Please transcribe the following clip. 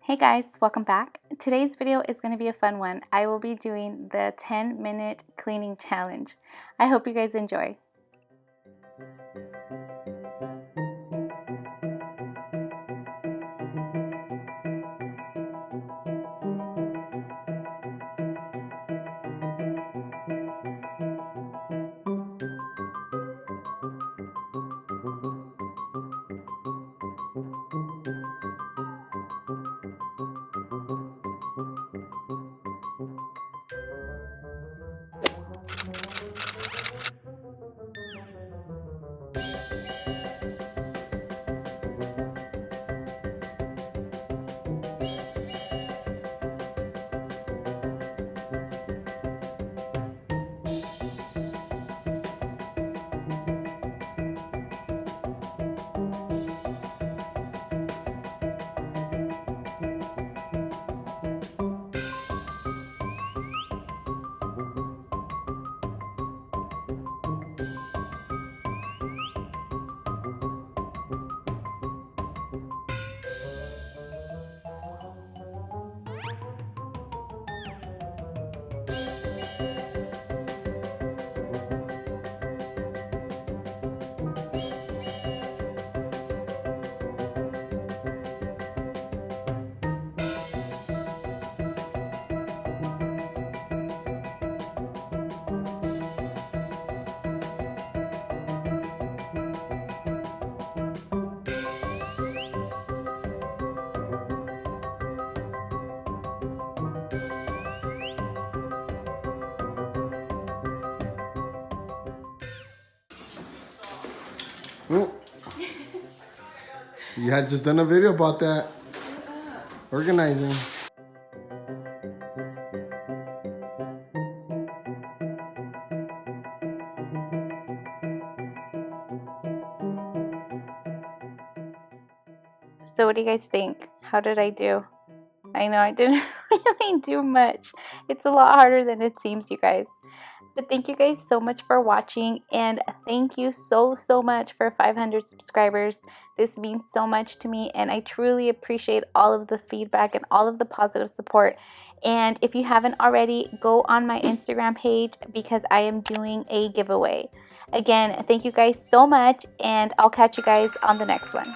Hey guys, welcome back. Today's video is going to be a fun one. I will be doing the 10-minute cleaning challenge. I hope you guys enjoy. You had just done a video about that. Organizing. So what do you guys think? How did I do? I know I didn't really do much. It's a lot harder than it seems, you guys. But thank you guys so much for watching, and thank you so much for 500 subscribers. This means so much to me, and I truly appreciate all of the feedback and all of the positive support. And if you haven't already, go on my Instagram page because I am doing a giveaway. Again, thank you guys so much, and I'll catch you guys on the next one.